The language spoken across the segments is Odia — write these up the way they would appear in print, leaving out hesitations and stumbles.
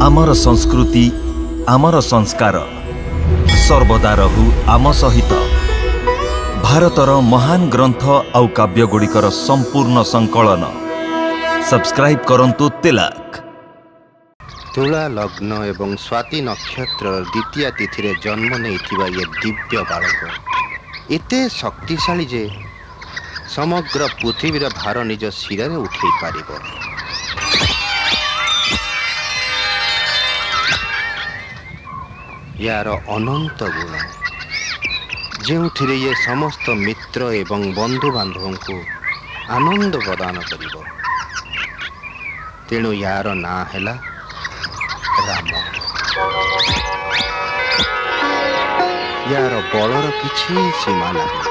आमर संस्कृति आमर संस्कार सर्वदा रहु आम सहित। भारतर महान ग्रंथ आउ काव्यगुड़िकर संपूर्ण संकलन सब्सक्राइब करंतु तिलक। तुला लग्न एवं स्वाति नक्षत्र द्वितीय तिथि जन्म नहीं ये दिव्य बालक एते शक्तिशाली जे समग्र पृथ्वीर भार निज शिर उठे पार। यार अनंत गुण जो ये समस्त मित्र एवं बंधु बांधव को आनंद प्रदान करिब। तेणु यार ना हैला राम। यार बलर किछि सीमा नहीं,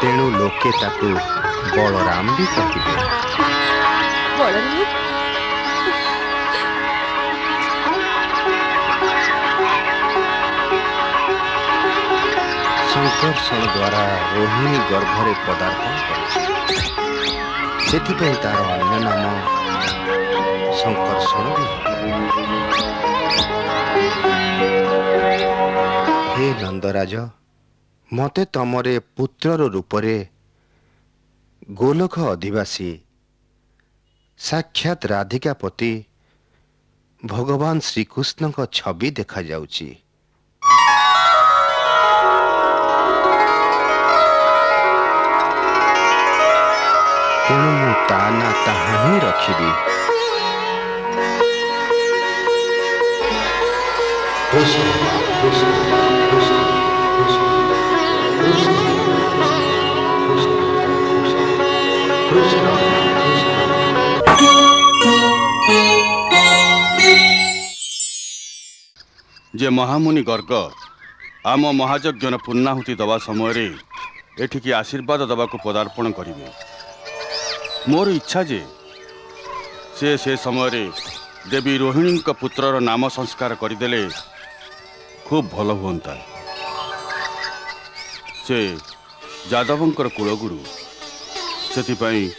तेणु लोके ताकू बलराम भी कहिबे। संकर्षण द्वारा रोहिणी गर्भरे पदार्पण कर तार अन्य नाम संकर्षण भी। हे नंदराज, मते तमरे पुत्रर रूपरे गोलोक अधिवासी साक्षात राधिकापति भगवान श्रीकृष्ण का छवि देखा जाउची। तेणु मु ताना ताहा ही रखिबी। जे महामुनि गर्ग आम महायज्ञर पूर्णाहुति दवा समय एठिकी आशीर्वाद दबा को पदार्पण करिवे। मोर इच्छा जे से समय देवी रोहिणी पुत्रर नाम संस्कार करदेले खूब भल हुंता। से जादवंकर कुलगुरु, सेथिपाई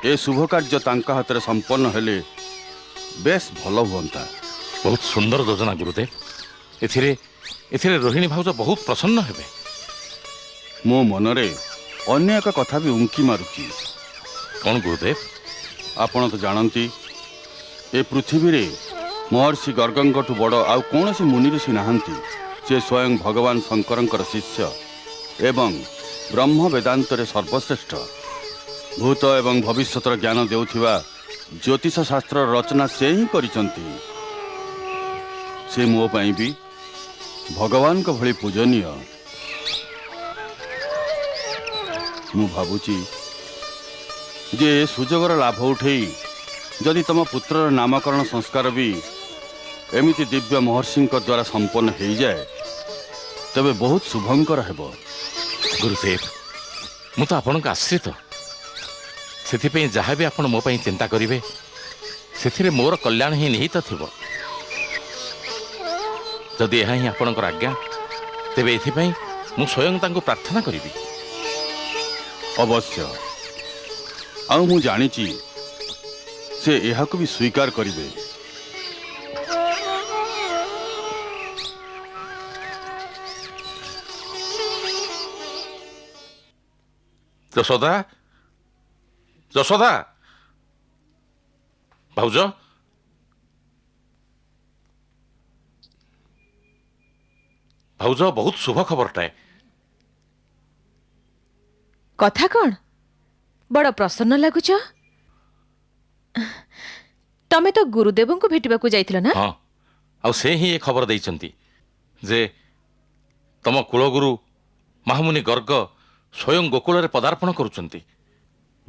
ए शुभ कार्य तांका हाथ संपन्न हेले बेस भल हुंता। बहुत सुंदर योजना गुरुदेव। एथिरे रोहिणी भाउज बहुत प्रसन्न हेबे। मो मनरे अन्य एक कथा भी उंकी मारुची। कौन गुरुदेव? आपण तो जानती ए पृथ्वी रे महर्षि गर्गंठु बड़ आउ कौन सी मुनि ऋषि नहांती। से स्वयं भगवान शंकरंकर शिष्य एवं ब्रह्म वेदांत रे सर्वश्रेष्ठ। भूत एवं भविष्यतर ज्ञान देउथिबा ज्योतिष शास्त्र रचना से ही करिसंती। से मो पई भी भगवान को भली पूजनीय। मु भाबुची जे सुजोगर लाभ उठे जदि तम पुत्र नामकरण संस्कार भी एमिति दिव्य महर्षि द्वारा संपन्न हो जाए तबे बहुत शुभंकर हेब। गुरुदेव, मु तो आपण आश्रित, से जहाँ भी आपण मो पई चिंता करिवे से मोर कल्याण ही निहित थिबो। जदि यह ही आपणकर आज्ञा तेबे एथिपई मु स्वयं तांको प्रार्थना करिबी। अवश्य आउ मु जानिची से एहाको भी स्वीकार करिवे। यशोदा, यशोदा भाउज, भाउज बहुत शुभ खबरटाए। कथा कौन बड़ प्रसन्न लगुच? तमे तो गुरुदेव को भेटिबा को जाइथिलो ना? हाँ, आ से ही ये खबर देइचंती जे तम कुलगुरु महामुनि गर्ग स्वयं गोकुल रे पदार्पण करुचंती।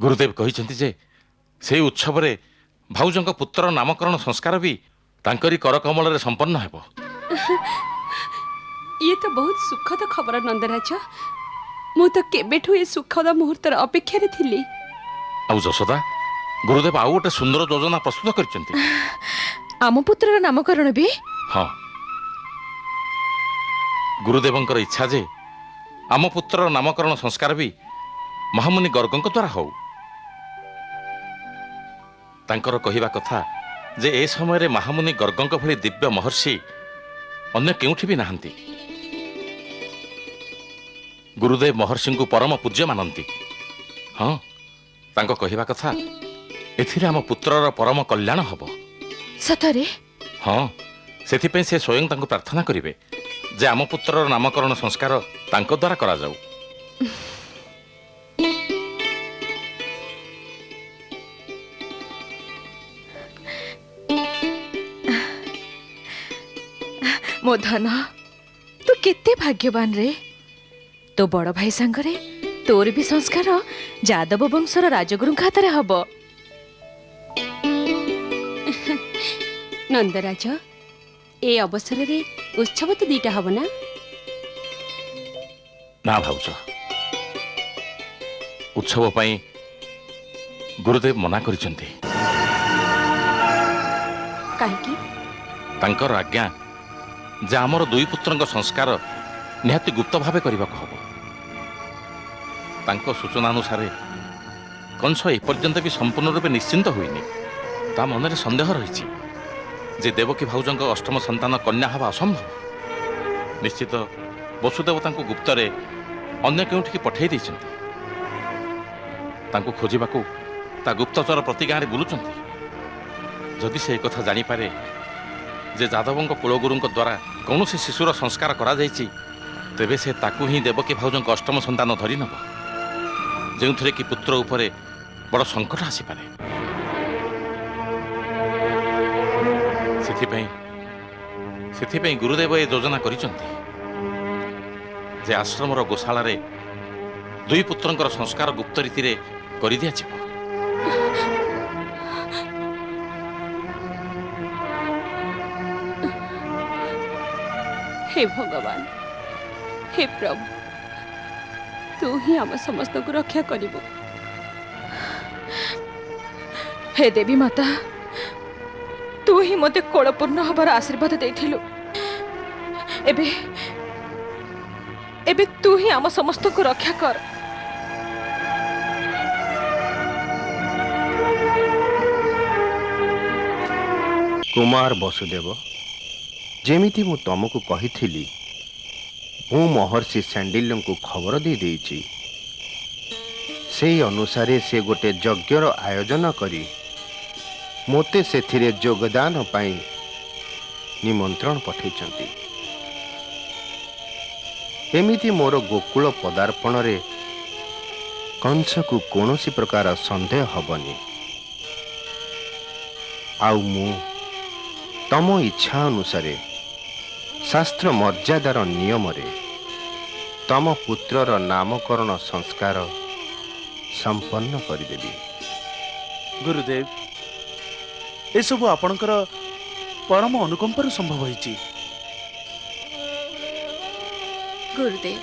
गुरुदेव कहिचंती जे से उत्सव रे भाउजंक पुत्र नामकरण संस्कार भी तांकरी करकमल रे संपन्न हेबो। ये तो बहुत सुखद खबर नंदराज। मु तो केबेठु ये सुखद मुहूर्तर अपेक्षा रे थिली। आउ यशोदा, गुरुदेव आउ गोटे सुंदर योजना प्रस्तुत करचंती। आम पुत्रर नामकरण भी? हाँ, गुरुदेवंकर इच्छा जे आम पुत्रर नामकरण संस्कार भी महामुनि गर्गंक द्वारा हो। तांकर कहिबा कथा ଯେ ଏ ସମୟରେ ମହାମୁନି ଗର୍ଗଙ୍କ ଭଳି ଦିବ୍ୟ ମହର୍ଷି ଅନ୍ୟ କେଉଁଠି ବି ନାହାନ୍ତି। ଗୁରୁଦେବ ମହର୍ଷିଙ୍କୁ ପରମ ପୂଜ୍ୟ ମାନନ୍ତି। ହଁ, ତାଙ୍କ କହିବା କଥା ଏଥିରେ ଆମ ପୁତ୍ରର ପରମ କଲ୍ୟାଣ ହେବ। ସତରେ? ହଁ, ସେଥିପାଇଁ ସେ ସ୍ୱୟଂ ତାଙ୍କୁ ପ୍ରାର୍ଥନା କରିବେ ଯେ ଆମ ପୁତ୍ରର ନାମକରଣ ସଂସ୍କାର ତାଙ୍କ ଦ୍ୱାରା କରାଯାଉ। ମୋ ଧନ, ତୁ କେତେ ଭାଗ୍ୟବାନ ରେ। ତୋ ବଡ଼ ଭାଇ ସାଙ୍ଗରେ ତୋର ବି ସଂସ୍କାର ଯାଦବ ବଂଶର ରାଜଗୁରୁଙ୍କ ହାତରେ ହବ। ନନ୍ଦରାଜ, ଏ ଅବସରରେ ଉତ୍ସବ ତ ଦିଟା ହବ ନା? ନା ଭାଉଜ, ଉତ୍ସବ ପାଇଁ ଗୁରୁଦେବ ମନା କରିଛନ୍ତି। କାହିଁକି? ତାଙ୍କର ଆଜ୍ଞା ଯେ ଆମର ଦୁଇ ପୁତ୍ରଙ୍କ ସଂସ୍କାର ନିହାତି ଗୁପ୍ତ ଭାବେ କରିବାକୁ ହେବ। ତାଙ୍କ ସୂଚନା ଅନୁସାରେ କଂସ ଏପର୍ଯ୍ୟନ୍ତ ବି ସମ୍ପୂର୍ଣ୍ଣ ରୂପେ ନିଶ୍ଚିନ୍ତ ହୋଇନି। ତା ମନରେ ସନ୍ଦେହ ରହିଛି ଯେ ଦେବକୀ ଭାଉଜଙ୍କ ଅଷ୍ଟମ ସନ୍ତାନ କନ୍ୟା ହେବା ଅସମ୍ଭବ। ନିଶ୍ଚିତ ବସୁଦେବ ତାଙ୍କୁ ଗୁପ୍ତରେ ଅନ୍ୟ କେଉଁଠିକି ପଠାଇ ଦେଇଛନ୍ତି। ତାଙ୍କୁ ଖୋଜିବାକୁ ତା ଗୁପ୍ତଚର ପ୍ରତି ଗାଁରେ ବୁଲୁଛନ୍ତି। ଯଦି ସେ କଥା ଜାଣିପାରେ ଯେ ଯାଦବଙ୍କ କୁଳଗୁରୁଙ୍କ ଦ୍ୱାରା କୌଣସି ଶିଶୁର ସଂସ୍କାର କରାଯାଇଛି, ତେବେ ସେ ତାକୁ ହିଁ ଦେବକୀ ଭାଉଜଙ୍କ ଅଷ୍ଟମ ସନ୍ତାନ ଧରି ନେବ, ଯେଉଁଥିରେ କି ପୁତ୍ର ଉପରେ ବଡ଼ ସଙ୍କଟ ଆସିପାରେ। ସେଥିପାଇଁ ଗୁରୁଦେବ ଏ ଯୋଜନା କରିଛନ୍ତି ଯେ ଆଶ୍ରମର ଗୋଶାଳାରେ ଦୁଇ ପୁତ୍ରଙ୍କର ସଂସ୍କାର ଗୁପ୍ତ ରୀତିରେ କରିଦିଆଯିବ। हे भगवान, हे प्रभु, तू ही आम समस्त को रक्षा करिबो। हे देवी माता, तू ही मते कोलपूर्ण हबार आशीर्वाद देथिलु। एबे तू ही आम समस्त को रक्षा कर। କୁମାର ବସୁଦେବ, ଯେମିତି ମୁଁ ତମକୁ କହିଥିଲି, ମୁଁ ମହର୍ଷି ସାଣ୍ଡିଲ୍ୟଙ୍କୁ ଖବର ଦେଇଦେଇଛି। ସେହି ଅନୁସାରେ ସେ ଗୋଟେ ଯଜ୍ଞର ଆୟୋଜନ କରି ମୋତେ ସେଥିରେ ଯୋଗଦାନ ପାଇଁ ନିମନ୍ତ୍ରଣ ପଠାଇଛନ୍ତି। ଏମିତି ମୋର ଗୋକୁଳ ପଦାର୍ପଣରେ କଂସକୁ କୌଣସି ପ୍ରକାର ସନ୍ଦେହ ହେବନି। ଆଉ ମୁଁ ତମ ଇଚ୍ଛା ଅନୁସାରେ ଶାସ୍ତ୍ର ମର୍ଯ୍ୟାଦାର ନିୟମରେ ତମ ପୁତ୍ରର ନାମକରଣ ସଂସ୍କାର ସମ୍ପନ୍ନ କରିଦେବି। ଗୁରୁଦେବ, ଏସବୁ ଆପଣଙ୍କର ପରମ ଅନୁକମ୍ପାରୁ ସମ୍ଭବ ହୋଇଛି। गुरुदेव,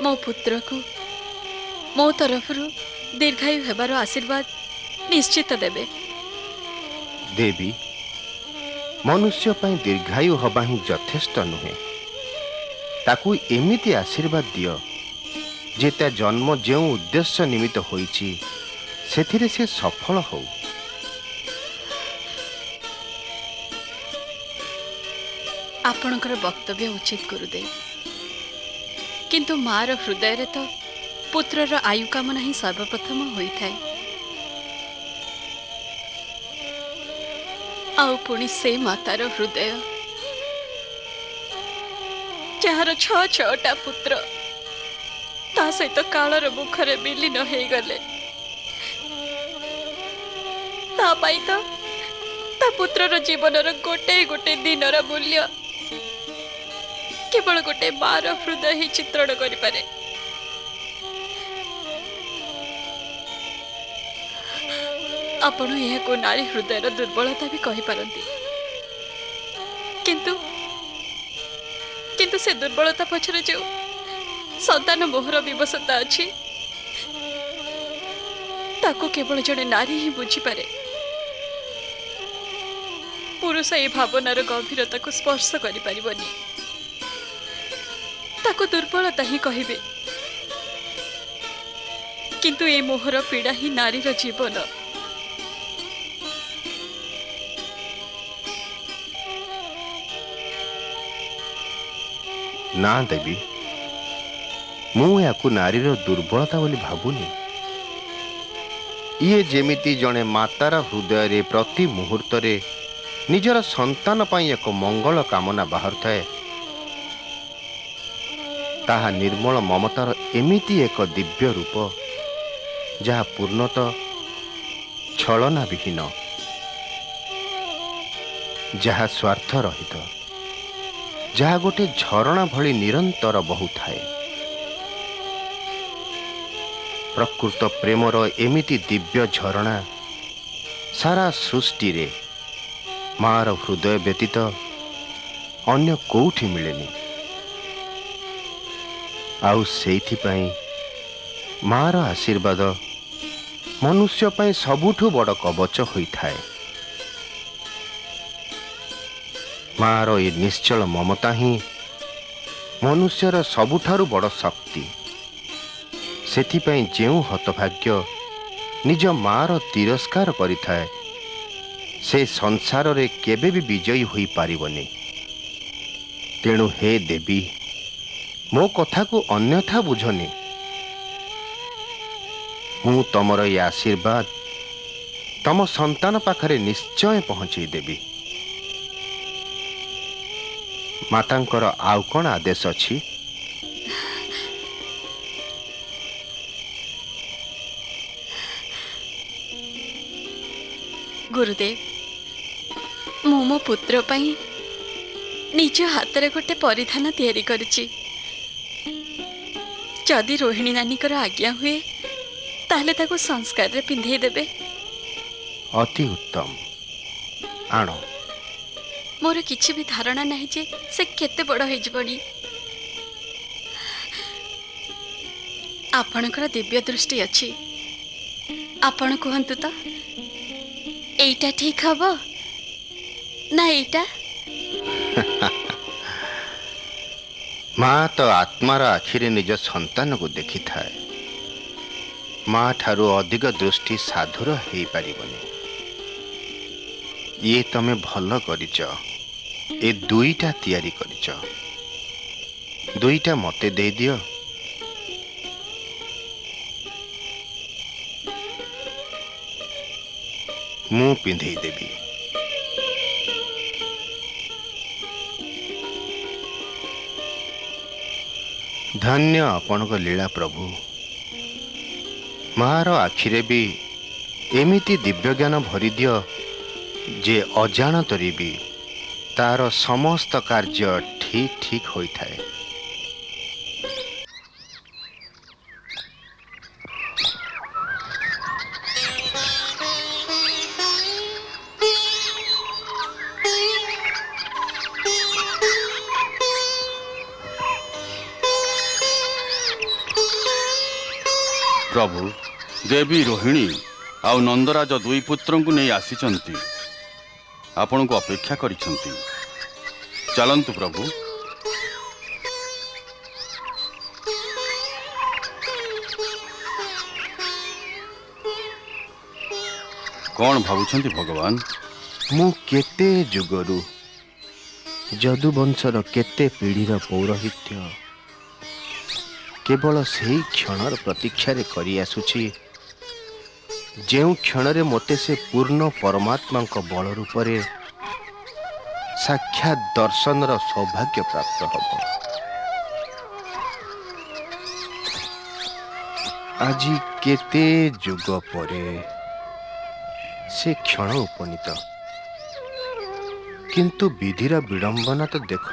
मो पुत्र को मो तरफ दीर्घायु हेबार आशीर्वाद निश्चित देबे। देवी, मनुष्य ପାଇଁ ଦୀର୍ଘାୟୁ ହେବା ହିଁ ଯଥେଷ୍ଟ ନୁହେଁ। ତାକୁ ଏମିତି ଆଶୀର୍ବାଦ ଦିଅ ଯେ ତା ଜନ୍ମ ଯେଉଁ ଉଦ୍ଦେଶ୍ୟ ନିମିତ୍ତ ହୋଇଛି ସେଥିରେ ସେ ସଫଳ ହଉ। आपणकर वक्तव्य उचित गुरुदेव, किंतु मार हृदय रे तो पुत्रर आयु कामना ही सर्वप्रथम होइथाय। आउ पुणी से मातार हृदय जार छटा पुत्र ता सहित कालर मुखरे विलीन हो गले। ता पाई तो ता पुत्रर जीवनर गोटे गोटे दिनर मूल्य केवल गोटे मार हृदय ही चित्रण करि पारे। आपण यह को नारी हृदयर दुर्बलता भी कहि पारंती, किंतु किंतु से दुर्बलता पछरे जो संतान मोहर विवशता अछि ताको केवल जड़े नारी ही बुझी पारे। पुरुष ए भावनार गंभीरता को स्पर्श करि परिबनी, ताको दुर्बलता ही कहिबे। किंतु ए मोहर पीड़ा ही नारीर जीवन। ନା ଦେବୀ, ମୁଁ ୟାକୁ ନାରୀର ଦୁର୍ବଳତା ବୋଲି ଭାବୁନି। ଇଏ ଯେମିତି ଜଣେ ମାତାର ହୃଦୟରେ ପ୍ରତି ମୁହୂର୍ତ୍ତରେ ନିଜର ସନ୍ତାନ ପାଇଁ ଏକ ମଙ୍ଗଳ କାମନା ବାହାରୁଥାଏ, ତାହା ନିର୍ମଳ ମମତାର ଏମିତି ଏକ ଦିବ୍ୟ ରୂପ ଯାହା ପୂର୍ଣ୍ଣତଃ ଛଳନା ବିହୀନ, ଯାହା ସ୍ୱାର୍ଥ ରହିତ, ଯାହା ଗୋଟେ ଝରଣା ଭଳି ନିରନ୍ତର ବହୁଥାଏ। ପ୍ରକୃତ ପ୍ରେମର ଏମିତି ଦିବ୍ୟ ଝରଣା ସାରା ସୃଷ୍ଟିରେ ମାର ହୃଦୟ ବ୍ୟତୀତ ଅନ୍ୟ କୋଉଠି ମିଳେନି। ଆଉ ସେଇଥିପାଇଁ ମାର ଆଶୀର୍ବାଦ ମନୁଷ୍ୟ ପାଇଁ ସବୁଠୁ ବଡ଼ କବଚ ହୋଇଥାଏ। ମାର ଏ ନିଶ୍ଚଳ ମମତା ହିଁ ମନୁଷ୍ୟର ସବୁଠାରୁ ବଡ଼ ଶକ୍ତି। ସେଥିପାଇଁ ଯେଉଁ ହତଭାଗ୍ୟ ନିଜ ମାର ତିରସ୍କାର କରିଥାଏ, ସେ ସଂସାରରେ କେବେ ବି ବିଜୟୀ ହୋଇପାରିବନି। ତେଣୁ ହେ ଦେବୀ, ମୋ କଥାକୁ ଅନ୍ୟଥା ବୁଝନି। ମୁଁ ତମର ଏ ଆଶୀର୍ବାଦ ତମ ସନ୍ତାନ ପାଖରେ ନିଶ୍ଚୟ ପହଞ୍ଚେଇ ଦେବି। ମାତାଙ୍କର ଆଉ କ'ଣ ଆଦେଶ ଅଛି? ଗୁରୁଦେବ, ମୁଁ ମୋ ପୁତ୍ର ପାଇଁ ନିଜ ହାତରେ ଗୋଟେ ପରିଧାନ ତିଆରି କରିଛି। ଯଦି ରୋହିଣୀ ନାନୀଙ୍କର ଆଜ୍ଞା ହୁଏ ତାହେଲେ ତାକୁ ସଂସ୍କାରରେ ପିନ୍ଧେଇ ଦେବେ। ଅତି ଉତ୍ତମ, ଆଣ। ମୋର କିଛି ବି ଧାରଣା ନାହିଁ ଯେ ସେ କେତେ ବଡ଼ ହେଇଯିବଣି। ଆପଣଙ୍କର ଦିବ୍ୟ ଦୃଷ୍ଟି ଅଛି, ଆପଣ କୁହନ୍ତୁ ତ, ଏଇଟା ଠିକ ହବ ନା ଏଇଟା? ମା ତ ଆତ୍ମାର ଆଖିରେ ନିଜ ସନ୍ତାନକୁ ଦେଖିଥାଏ। ମା ଠାରୁ ଅଧିକ ଦୃଷ୍ଟି ସାଧୁର ହେଇପାରିବନି। ଇଏ ତମେ ଭଲ କରିଛ, ଏ ଦୁଇଟା ତିଆରି କରିଛ। ଦୁଇଟା ମତେ ଦେଇଦିଅ। ମୁଁ ପିନ୍ଧେଇ ଦେବି। ଧନ୍ୟ ଆପଣଙ୍କ ଲୀଳା ପ୍ରଭୁ। ମାର ଆଖିରେ ବି ଏମିତି ଦିବ୍ୟଜ୍ଞାନ ଭରିଦିଅ ଯେ ଅଜାଣତରେ ବି ତାର ସମସ୍ତ କାର୍ଯ୍ୟ ଠିକ୍ ଠିକ୍ ହୋଇଥାଏ। ପ୍ରଭୁ, ଦେବୀ ରୋହିଣୀ ଆଉ ନନ୍ଦରାଜ ଦୁଇ ପୁତ୍ରଙ୍କୁ ନେଇ ଆସିଛନ୍ତି, ଆପଣଙ୍କୁ ଅପେକ୍ଷା କରିଛନ୍ତି। ଚାଲନ୍ତୁ ପ୍ରଭୁ। କ'ଣ ଭାବୁଛନ୍ତି ଭଗବାନ? ମୁଁ କେତେ ଯୁଗରୁ ଯଦୁବଂଶର କେତେ ପିଢ଼ିର ପୌରୋହିତ୍ୟ କେବଳ ସେହି କ୍ଷଣର ପ୍ରତୀକ୍ଷାରେ କରି ଆସୁଛି, ଯେଉଁ କ୍ଷଣରେ ମୋତେ ସେ ପୂର୍ଣ୍ଣ ପରମାତ୍ମାଙ୍କ ବଳ ରୂପରେ ସାକ୍ଷାତ ଦର୍ଶନର ସୌଭାଗ୍ୟ ପ୍ରାପ୍ତ ହେବ। ଆଜି କେତେ ଯୁଗ ପରେ ସେ କ୍ଷଣ ଉପନୀତ। କିନ୍ତୁ ବିଧିର ବିଡ଼ମ୍ବନା ତ ଦେଖ,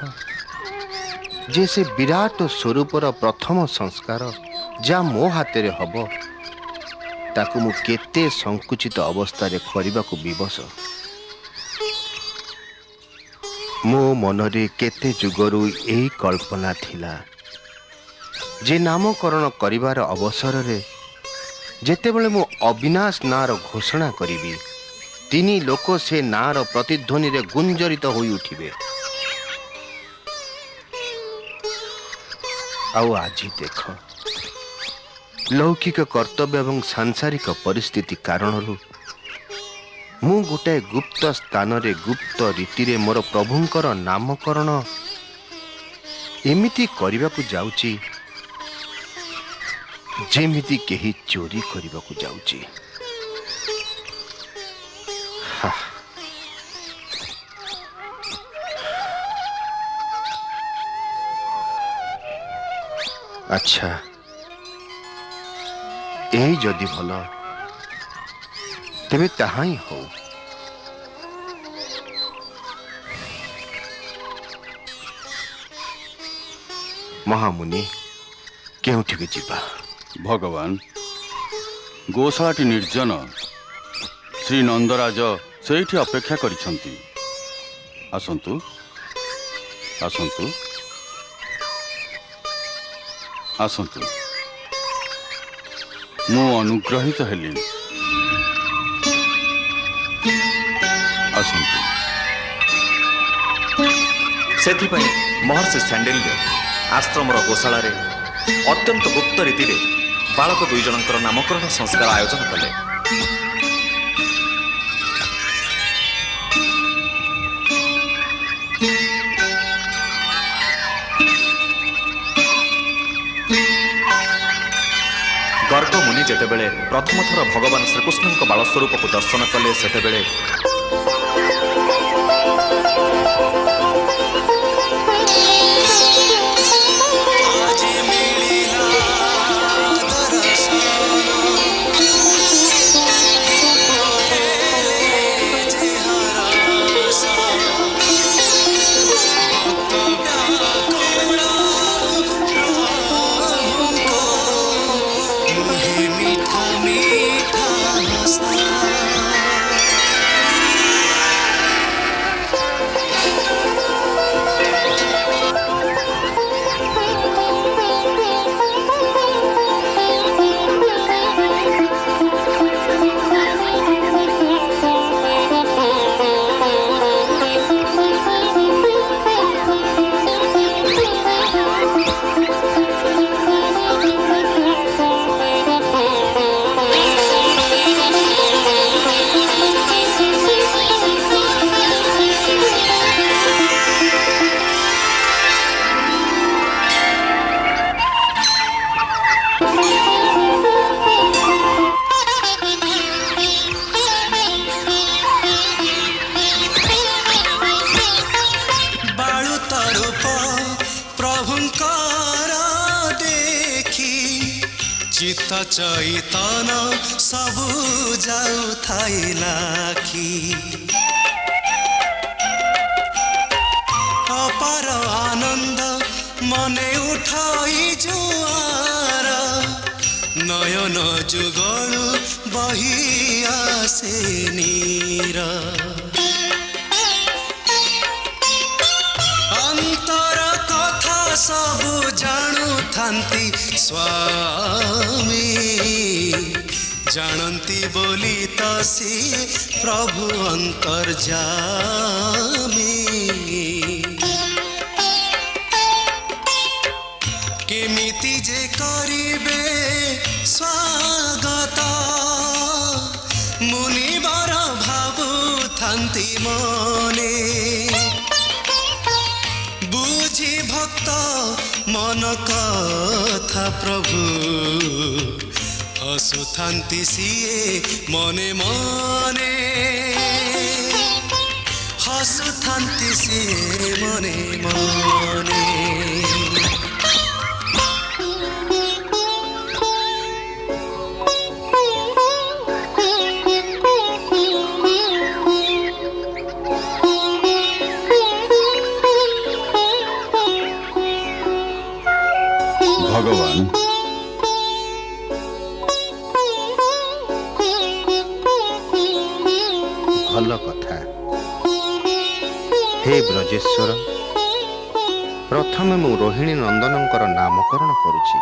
ଯେ ସେ ବିରାଟ ସ୍ୱରୂପର ପ୍ରଥମ ସଂସ୍କାର ଯାହା ମୋ ହାତରେ ହେବ, ତାକୁ ମୁଁ କେତେ ସଂକୁଚିତ ଅବସ୍ଥାରେ କରିବାକୁ ବିବଶ। ମୋ ମନରେ କେତେ ଯୁଗରୁ ଏହି କଳ୍ପନା ଥିଲା ଯେ ନାମକରଣ କରିବାର ଅବସରରେ ଯେତେବେଳେ ମୁଁ ଅବିନାଶ ନାଁର ଘୋଷଣା କରିବି, ତିନି ଲୋକ ସେ ନାଁର ପ୍ରତିଧ୍ୱନିରେ ଗୁଞ୍ଜରିତ ହୋଇ ଉଠିବେ। ଆଉ ଆଜି ଦେଖ, ଲୌକିକ କର୍ତ୍ତବ୍ୟ ଏବଂ ସାଂସାରିକ ପରିସ୍ଥିତି କାରଣରୁ ମୁଁ ଗୋଟାଏ ଗୁପ୍ତ ସ୍ଥାନରେ ଗୁପ୍ତ ରୀତିରେ ମୋର ପ୍ରଭୁଙ୍କର ନାମକରଣ ଏମିତି କରିବାକୁ ଯାଉଛି ଯେମିତି କେହି ଚୋରି କରିବାକୁ ଯାଉଛି। ହା। ଆଚ୍ଛା, ଏହି ଯଦି ଭଲ ତେବେ ତାହା ହିଁ ହଉ। ମହାମୁନି, କେଉଁଠିକି ଯିବା? ଭଗବାନ, ଗୋଶାଳାଟି ନିର୍ଜନ। ଶ୍ରୀ ନନ୍ଦରାଜ ସେଇଠି ଅପେକ୍ଷା କରିଛନ୍ତି। ଆସନ୍ତୁ, ଆସନ୍ତୁ, ଆସନ୍ତୁ। ମୁଁ ଅନୁଗ୍ରହିତ ହେଲି। ଆସନ୍ତୁ। ସେଥିପାଇଁ ମହର୍ଷି ସାଣ୍ଡେଲ୍ୟ ଆଶ୍ରମର ଗୋଶାଳାରେ ଅତ୍ୟନ୍ତ ଗୁପ୍ତ ରୀତିରେ ବାଳକ ଦୁଇ ଜଣଙ୍କର ନାମକରଣ ସଂସ୍କାର ଆୟୋଜନ କଲେ। ଗର୍ଗ ମୁନି ଯେତେବେଳେ ପ୍ରଥମ ଥର ଭଗବାନ ଶ୍ରୀକୃଷ୍ଣଙ୍କ ବାଳ ସ୍ୱରୂପକୁ ଦର୍ଶନ କଲେ, ସେତେବେଳେ ଚିତ୍ତ ଚୈତନ ସବୁ ଯାଉଥାଇଲା ଆଖି ଅପାର ଆନନ୍ଦ ମନେ ଉଠାଇ ଜୁଆର ନୟନ ଯୁଗଳୁ ବହି ଆସେ ନୀର ଅନ୍ତର କଥା ସବୁ ଜାଣୁଥାନ୍ତି ସ୍ୱାମୀ ଜାଣନ୍ତି ବୋଲି ତ ସିଏ ପ୍ରଭୁ ଅନ୍ତର୍ଯାମୀ କେମିତି ଯେ କରିବେ ସ୍ୱାଗତ ମୁନିବର ଭାବୁଥାନ୍ତି ମନେ ବୁଝି ଭକ୍ତ ମନ କଥା ପ୍ରଭୁ ହସୁଥାନ୍ତି ସିଏ ମନେ ମନେ ହସୁଥାନ୍ତି ସିଏ ମନେ ମନେ ଭଗବାନ, ଭଲ କଥା। ହେ ବ୍ରଜେଶ୍ୱର, ପ୍ରଥମେ ମୁଁ ରୋହିଣୀ ନନ୍ଦନଙ୍କର ନାମକରଣ କରୁଛି।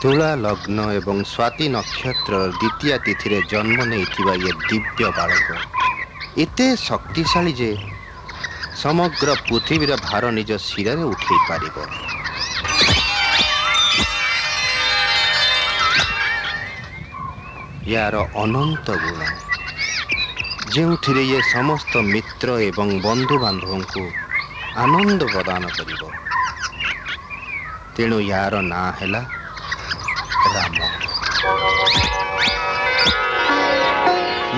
ତୁଳା ଲଗ୍ନ ଏବଂ ସ୍ୱାତି ନକ୍ଷତ୍ରର ଦ୍ୱିତୀୟା ତିଥିରେ ଜନ୍ମ ନେଇଥିବା ଏ ଦିବ୍ୟ ବାଳକ ଏତେ ଶକ୍ତିଶାଳୀ ଯେ ସମଗ୍ର ପୃଥିବୀର ଭାର ନିଜ ଶିରରେ ଉଠାଇ ପାରିବ। ୟାର ଅନନ୍ତ ଗୁଣ ଯେଉଁଥିରେ ଇଏ ସମସ୍ତ ମିତ୍ର ଏବଂ ବନ୍ଧୁବାନ୍ଧବଙ୍କୁ ଆନନ୍ଦ ପ୍ରଦାନ କରିବ। ତେଣୁ ୟାର ନାଁ ହେଲା ରାମ।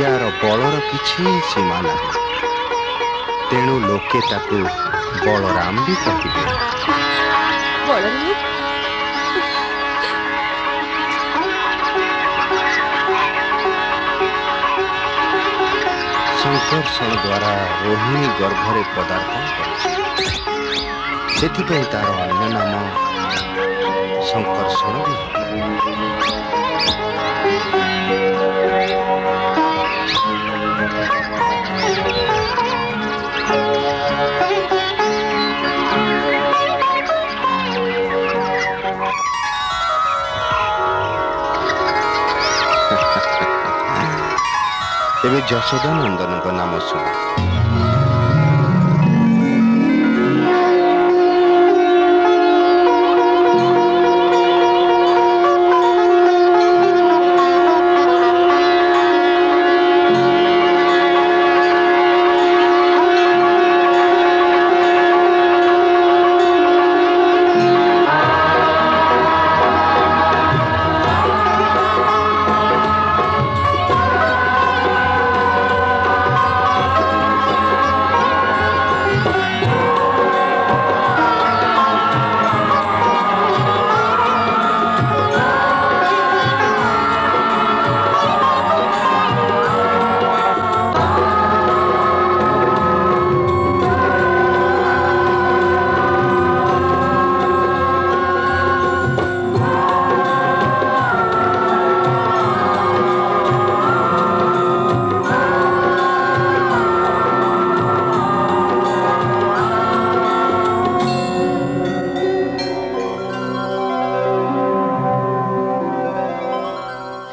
ୟାର ବଳର କିଛି ସୀମା ନାହିଁ, ତେଣୁ ଲୋକେ ତାକୁ ବଳରାମ ବି କହିବେ। ବଳରାମ ସଂକର୍ଷଣ ଦ୍ୱାରା ରୋହିଣୀ ଗର୍ଭରେ ପଦାର୍ପଣ କରିଛି। ସେଥିପାଇଁ ତାର ଅନ୍ୟ ନାମ ସଂକର୍ଷଣ ବି ହେବ। ଏବେ ଯଶୋଦାନନ୍ଦନଙ୍କ ନାମ ଶୁଣ।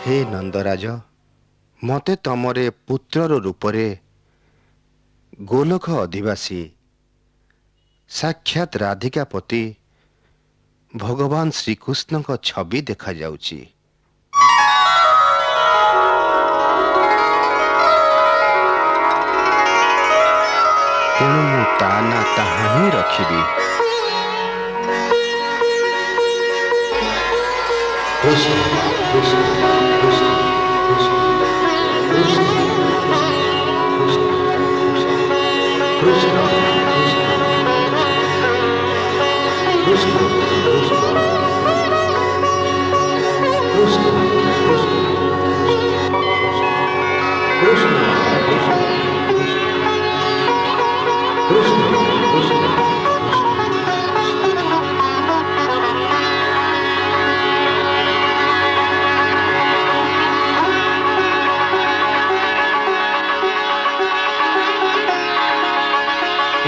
ହେ ନନ୍ଦରାଜ, ମୋତେ ତମରେ ପୁତ୍ରର ରୂପରେ ଗୋଲକ ଅଧିବାସୀ ସାକ୍ଷାତ ରାଧିକାପତି ଭଗବାନ ଶ୍ରୀକୃଷ୍ଣଙ୍କ ଛବି ଦେଖାଯାଉଛି। ତେଣୁ ମୁଁ ତା ନା ତାହା ହିଁ ରଖିବି। କୃଷ୍ଣ କୃଷ୍ଣ କୃଷ୍ଣ କୃଷ୍ଣ କୃଷ୍ଣ କୃଷ୍ଣ କୃଷ୍ଣ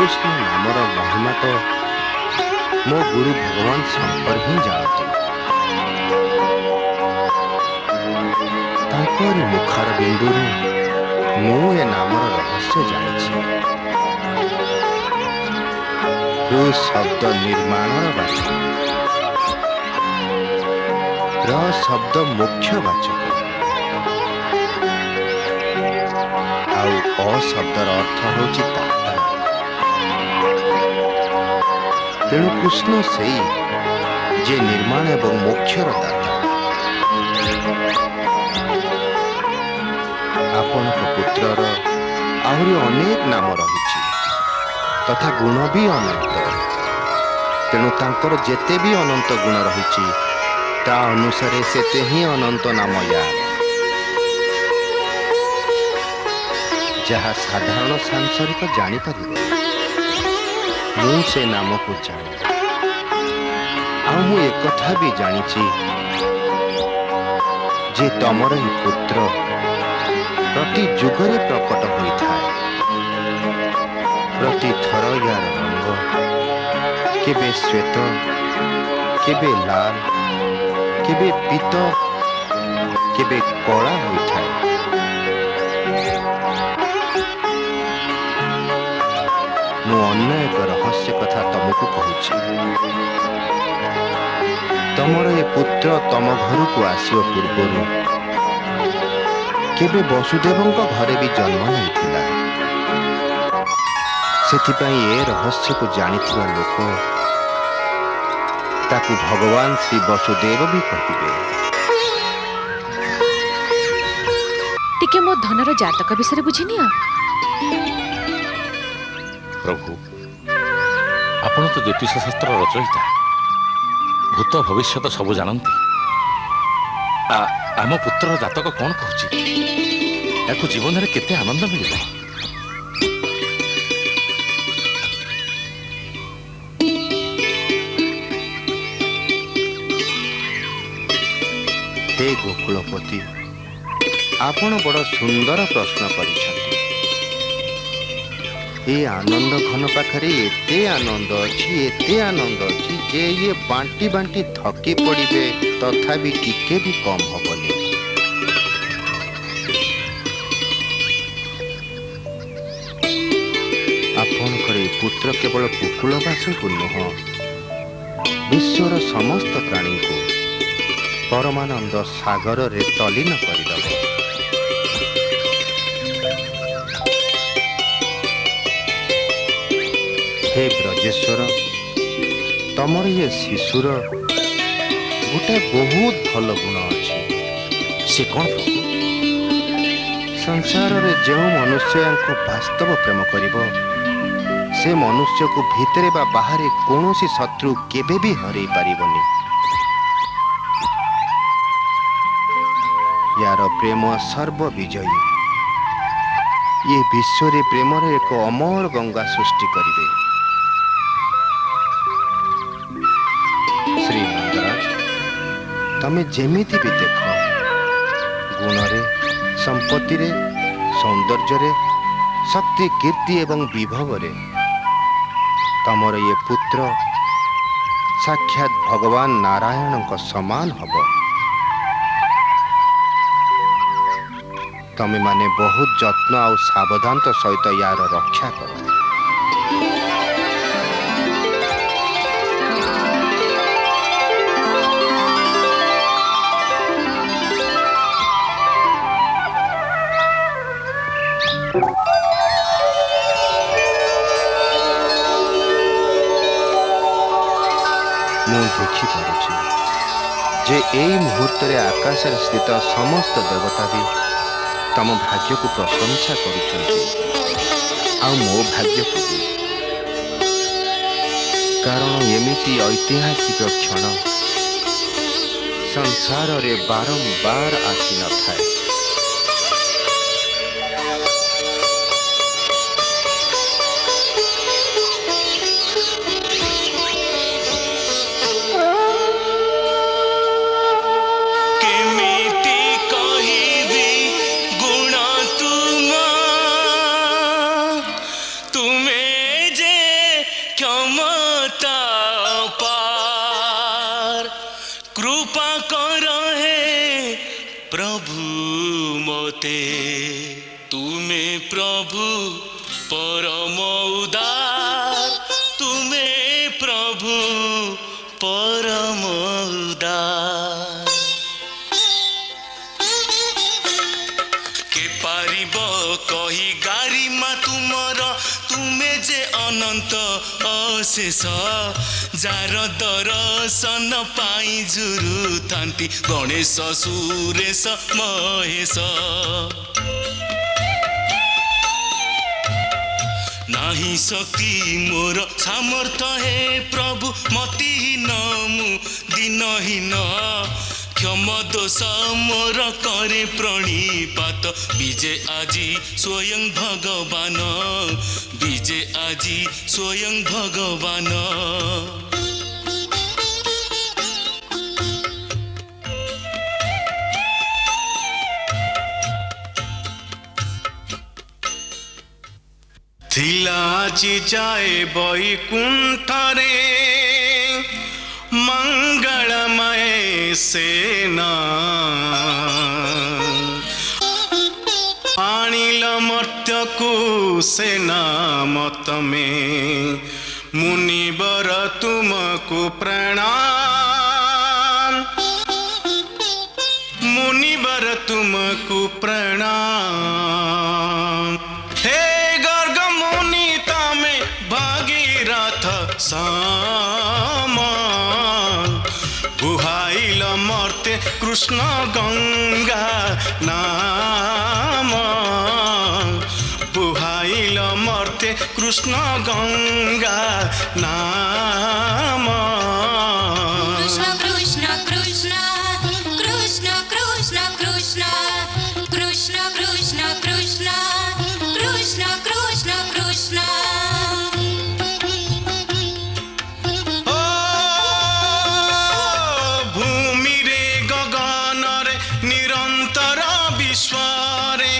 କୃଷ୍ଣ ନାମର ମହିମା ତ ମୋ ଗୁରୁ ଭଗବାନ ଶଙ୍କର ହିଁ ଜାଣନ୍ତି। ତାଙ୍କରି ମୁଖର ବିନ୍ଦୁରୁ ମୁଁ ଏ ନାମର ରହସ୍ୟ ଜାଣିଛି। କୃ ଶବ୍ଦ ନିର୍ମାଣର ବାଚକ, ର ଶବ୍ଦ ମୁଖ୍ୟ ବାଚକ, ଆଉ ଅ ଶବ୍ଦର ଅର୍ଥ ହେଉଛି ଦାତା। ତେଣୁ କୃଷ୍ଣ ସେଇ ଯେ ନିର୍ମାଣ ଏବଂ ମୋକ୍ଷର ଦାତା। ଆପଣଙ୍କ ପୁତ୍ରର ଆହୁରି ଅନେକ ନାମ ରହିଛି ତଥା ଗୁଣ ବି ଅନନ୍ତ। ତେଣୁ ତାଙ୍କର ଯେତେ ବି ଅନନ୍ତ ଗୁଣ ରହିଛି ତା ଅନୁସାରେ ସେତେ ହିଁ ଅନନ୍ତ ନାମ ୟାର। ଯାହା ସାଧାରଣ ସାଂସାରିକ ଜାଣିପାରିବ, ମୁଁ ସେ ନାମକୁ ଜାଣେ। ଆଉ ମୁଁ ଏକଥା ବି ଜାଣିଛି ଯେ ତମର ହିଁ ପୁତ୍ର ପ୍ରତି ଯୁଗରେ ପ୍ରକଟ ହୋଇଥାଏ। ପ୍ରତିଥର ୟାର ରଙ୍ଗ କେବେ ଶ୍ଵେତ, କେବେ ଲାଲ, କେବେ ପୀତ କେବେ କଳା ହୋଇଥାଏ। ମୁଁ ଅନ୍ୟ ଏକ ରହସ୍ୟ କଥା ତମକୁ କହୁଛି। ତମର ଏ ପୁତ୍ର ତମ ଘରକୁ ଆସିବା ପୂର୍ବରୁ କେବେ ବସୁଦେବଙ୍କ ଘରେ ବି ଜନ୍ମ ନେଇଥିଲା। ସେଥିପାଇଁ ଏ ରହସ୍ୟକୁ ଜାଣିଥିବା ଲୋକ ତାକୁ ଭଗବାନ ଶ୍ରୀ ବସୁଦେବ ବି କହିବେ। ଟିକେ ମୋ ଧନର ଜାତକ ବିଷୟରେ ବୁଝିନିଅ। ପ୍ରଭୁ, ଆପଣ ତ ଜ୍ୟୋତିଷ ଶାସ୍ତ୍ର ରଚୟିତା, ଭୂତ ଭବିଷ୍ୟତ ସବୁ ଜାଣନ୍ତି। ଆମ ପୁତ୍ରର ଜାତକ କ'ଣ କହୁଛି? ୟାକୁ ଜୀବନରେ କେତେ ଆନନ୍ଦ ମିଳିବ? ହେ ଗୋକୁଳପତି, ଆପଣ ବଡ଼ ସୁନ୍ଦର ପ୍ରଶ୍ନ କରିଛନ୍ତି। ଏ ଆନନ୍ଦ ଘନ ପାଖରେ ଏତେ ଆନନ୍ଦ ଅଛି ଯେ ଇଏ ବାଣ୍ଟି ବାଣ୍ଟି ଥକି ପଡ଼ିବେ, ତଥାପି ଟିକେ ବି କମ୍ ହବନି। ଆପଣଙ୍କର ଏ ପୁତ୍ର କେବଳ କୁକୁଳବାସୀଙ୍କୁ ନୁହଁ, ବିଶ୍ୱର ସମସ୍ତ ପ୍ରାଣୀଙ୍କୁ ପରମାନନ୍ଦ ସାଗରରେ ତଲ୍ଲୀନ କରିଦେବ। ହେ ବ୍ରଜେଶ୍ୱର, ତମର ଇଏ ଶିଶୁର ଗୋଟେ ବହୁତ ଭଲ ଗୁଣ ଅଛି। ସେ କ'ଣ ପ୍ରଭୁ? ସଂସାରରେ ଯେଉଁ ମନୁଷ୍ୟ ୟାଙ୍କୁ ବାସ୍ତବ ପ୍ରେମ କରିବ, ସେ ମନୁଷ୍ୟକୁ ଭିତରେ ବା ବାହାରେ କୌଣସି ଶତ୍ରୁ କେବେ ବି ହରେଇ ପାରିବନି। ୟାର ପ୍ରେମ ସର୍ବବିଜୟୀ। ଇଏ ବିଶ୍ୱରେ ପ୍ରେମର ଏକ ଅମର ଗଙ୍ଗା ସୃଷ୍ଟି କରିବେ। ଶ୍ରୀ ନନ୍ଦରାଜ, ତମେ ଯେମିତି ବି ଦେଖ, ଗୁଣରେ, ସମ୍ପତ୍ତିରେ, ସୌନ୍ଦର୍ଯ୍ୟରେ, ଶକ୍ତି, କୀର୍ତ୍ତି ଏବଂ ବିଭବରେ ତମର ଇଏ ପୁତ୍ର ସାକ୍ଷାତ ଭଗବାନ ନାରାୟଣଙ୍କ ସମାନ ହବ। ତମେମାନେ ବହୁତ ଯତ୍ନ ଆଉ ସାବଧାନତା ସହିତ ୟାର ରକ୍ଷା କର। ମୁଁ ଦେଖିପାରୁଛି ଯେ ଏଇ ମୁହୂର୍ତ୍ତରେ ଆକାଶରେ ସ୍ଥିତ ସମସ୍ତ ଦେବତା ବି ତମ ଭାଗ୍ୟକୁ ପ୍ରଶଂସା କରୁଛନ୍ତି, ଆଉ ମୋ ଭାଗ୍ୟକୁ ବି। କାରଣ ଏମିତି ଐତିହାସିକ କ୍ଷଣ ସଂସାରରେ ବାରମ୍ବାର ଆସିନଥାଏ। କେମିତି କହିବି ଗୁଣ ତୁମେ ଯେ କ୍ଷମତା ପାର, କୃପା କର ହେ ପ୍ରଭୁ ମୋତେ। ତୁମେ ପ୍ରଭୁ ପରମ ଉଦାର, ତୁମେ ପ୍ରଭୁ ପରମ ଉଦାର। କେ ପାରିବ କହି ଗାରିମା ତୁମର, ତୁମେ ଯେ ଅନନ୍ତ ଅଶେଷ। ଯାର ଦର୍ଶନ ପାଇଁ ଝୁରୁଥାନ୍ତି ଗଣେଶ, ସୁରେଶ, ମହେଶ। ନାହିଁ ଶକ୍ତି ମୋର ସାମର୍ଥ୍ୟ ହେ ପ୍ରଭୁ, ମତିହୀନ ମୁଁ ଦିନହୀନ। ক্ষম দোষ মোর করে প্রণিপাত, বিজে আজি স্বয়ং ভগবান, বিজে আজি স্বয়ং ভগবান। ଥିଲା ଆଜି ଯାଏ ବୈକୁଣ୍ଠରେ ମଙ୍ଗଳମୟ ସେନା ଆଣିଲ ମର୍ତ୍ତ୍ୟକୁ ସେନା ମତମେ ମୁନିବର ତୁମକୁ ପ୍ରଣାମ मुनिवर तुमको प्रणाम हे गर्ग मुनि तमे भागीरथ समान बुहाइल मर्ते कृष्ण गंगा नाम बुहाइल मर्ते कृष्ण गंगा नाम कृष्ण कृष्ण कृष्ण कृष्ण कृष्ण कृष्ण कृष्ण कृष्ण कृष्ण कृष्ण कृष्ण कृष्ण ओ भूमि रे गगन रे निरंतर विश्व रे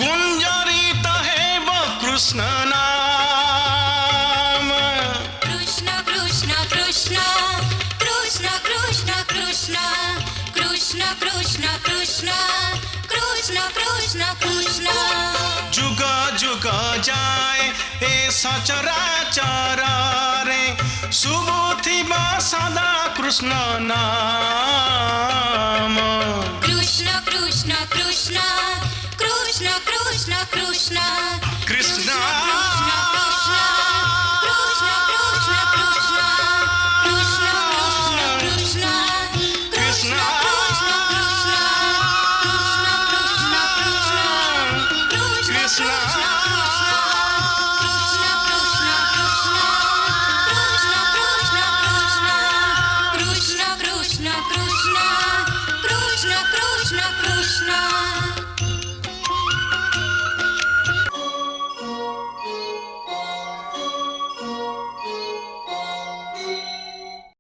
गुंजरित हेब कृष्ण नाम कृष्ण कृष्ण कृष्ण कृष्ण कृष्ण कृष्ण कृष्ण कृष्ण कृष्ण कृष्ण कृष्ण कृष्ण जुग जुग जाए ए सचराचर रे शुभुथिबा सदा कृष्ण नाम कृष्ण कृष्ण कृष्ण कृष्ण कृष्ण कृष्ण कृष्ण